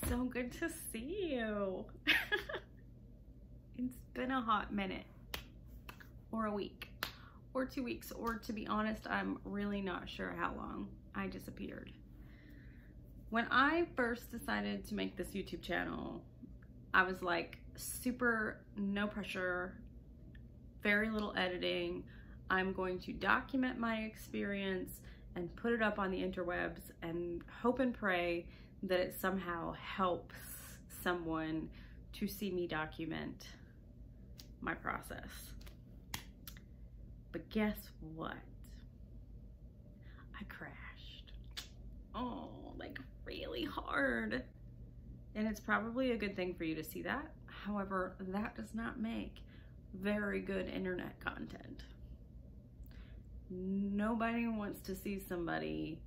so good to see you. It's been a hot minute, or a week, or 2 weeks, or to be honest, I'm really not sure how long I disappeared. When I first decided to make this YouTube channel, I was like super no pressure, very little editing. I'm going to document my experience and put it up on the interwebs and hope and pray that it somehow helps someone to see me document my process. But guess what? I crashed. Oh, like really hard. And it's probably a good thing for you to see that. However, that does not make very good internet content. Nobody wants to see somebody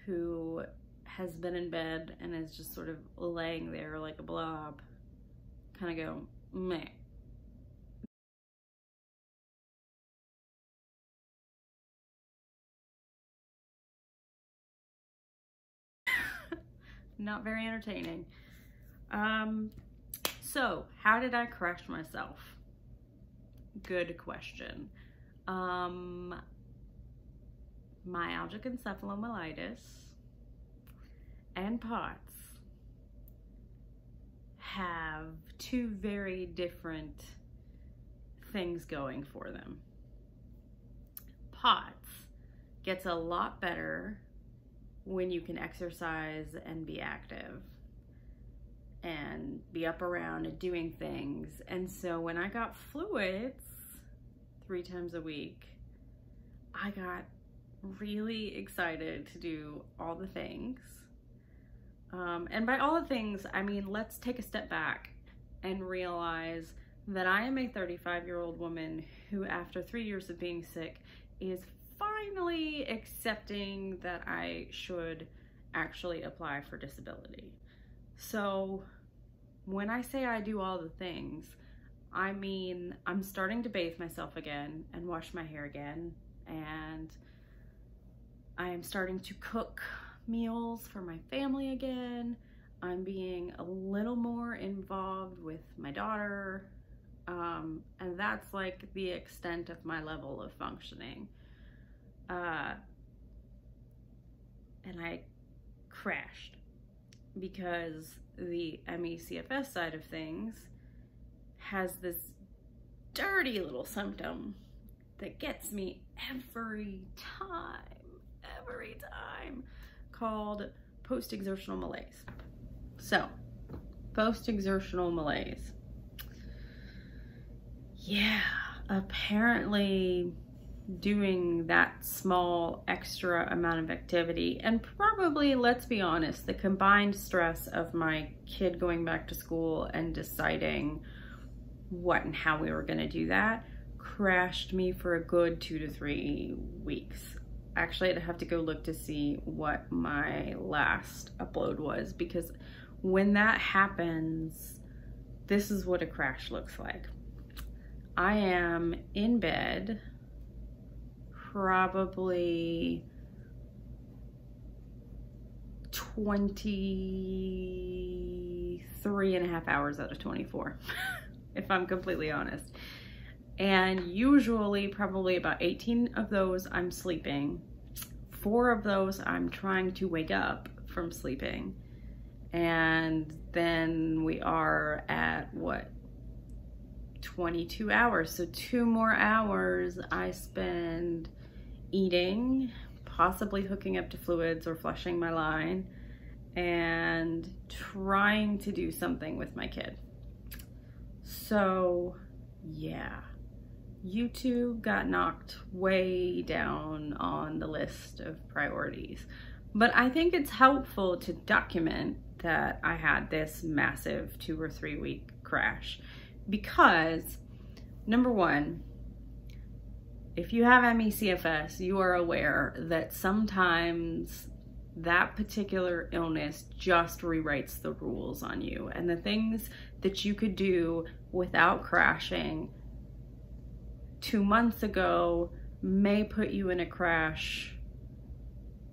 who has been in bed and is just sort of laying there like a blob, kind of go, meh. Not very entertaining. So how did I crash myself? Good question. Myalgic encephalomyelitis and POTS have two very different things going for them. POTS gets a lot better when you can exercise and be active and be up around and doing things. And so when I got fluids 3 times a week, I got really excited to do all the things. And by all the things, I mean, let's take a step back and realize that I am a 35-year-old woman who, after 3 years of being sick, is finally accepting that I should actually apply for disability. So when I say I do all the things, I mean, I'm starting to bathe myself again and wash my hair again, and I am starting to cook meals for my family again. I'm being a little more involved with my daughter, and that's like the extent of my level of functioning. And I crashed because the MECFS side of things has this dirty little symptom that gets me every time, called post-exertional malaise. So, post-exertional malaise. Yeah, apparently doing that small extra amount of activity, and probably, let's be honest, the combined stress of my kid going back to school and deciding what and how we were going to do that crashed me for a good 2 to 3 weeks. Actually, I'd have to go look to see what my last upload was, because when that happens, this is what a crash looks like. I am in bed probably 23.5 hours out of 24, if I'm completely honest. And usually probably about 18 of those I'm sleeping. 4 of those I'm trying to wake up from sleeping. And then we are at what? 22 hours. So 2 more hours I spend eating, possibly hooking up to fluids or flushing my line, and trying to do something with my kid. So yeah, YouTube got knocked way down on the list of priorities. But I think it's helpful to document that I had this massive 2 or 3 week crash, because number one, if you have MECFS, you are aware that sometimes that particular illness just rewrites the rules on you, and the things that you could do without crashing 2 months ago may put you in a crash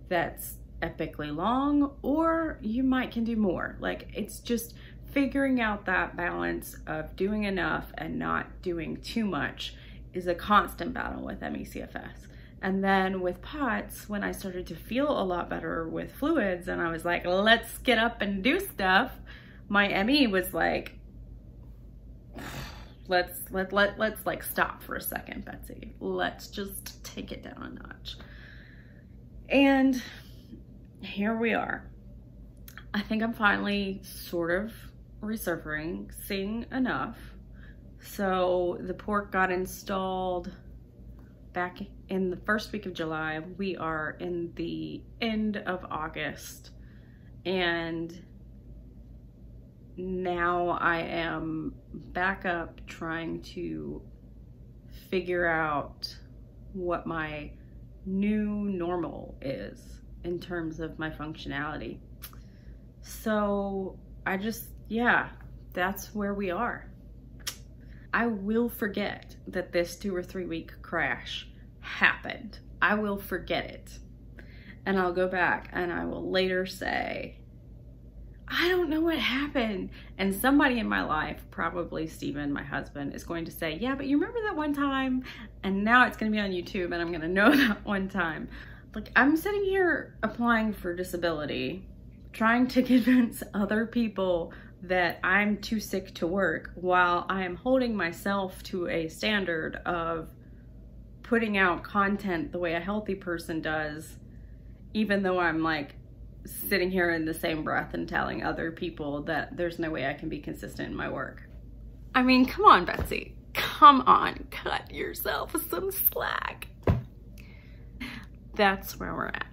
that's epically long, or you might can do more. Like, it's just figuring out that balance of doing enough and not doing too much is a constant battle with MECFS. And then with POTS, when I started to feel a lot better with fluids and I was like, let's get up and do stuff, my ME was like, let's like stop for a second, Betsy. Let's just take it down a notch. And here we are. I think I'm finally sort of resurfacing enough. So the port got installed back in the first week of July. We are in the end of August, and now I am back up trying to figure out what my new normal is in terms of my functionality. So yeah, that's where we are. I will forget that this 2 or 3 week crash happened. I will forget it. And I'll go back and I will later say, I don't know what happened. And somebody in my life, probably Steven, my husband, is going to say, yeah, but you remember that one time? And now it's gonna be on YouTube and I'm gonna know that one time. Like, I'm sitting here applying for disability, trying to convince other people that I'm too sick to work, while I am holding myself to a standard of putting out content the way a healthy person does, even though I'm like sitting here in the same breath and telling other people that there's no way I can be consistent in my work. I mean, come on, Betsy. Come on, cut yourself some slack. That's where we're at.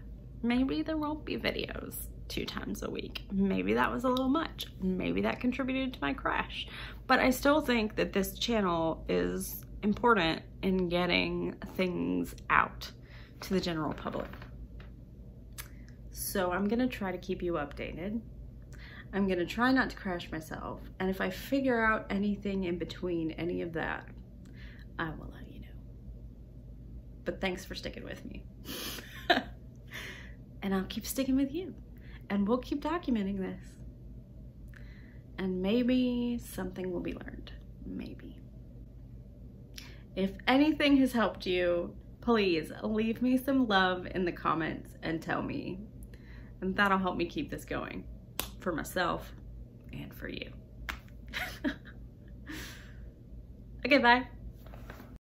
Maybe there won't be videos 2 times a week. Maybe that was a little much. Maybe that contributed to my crash. But I still think that this channel is important in getting things out to the general public. So I'm gonna try to keep you updated. I'm gonna try not to crash myself. And if I figure out anything in between any of that, I will let you know. But thanks for sticking with me. And I'll keep sticking with you. And we'll keep documenting this. And maybe something will be learned. Maybe. If anything has helped you, please leave me some love in the comments and tell me. And that'll help me keep this going for myself and for you. Okay, bye.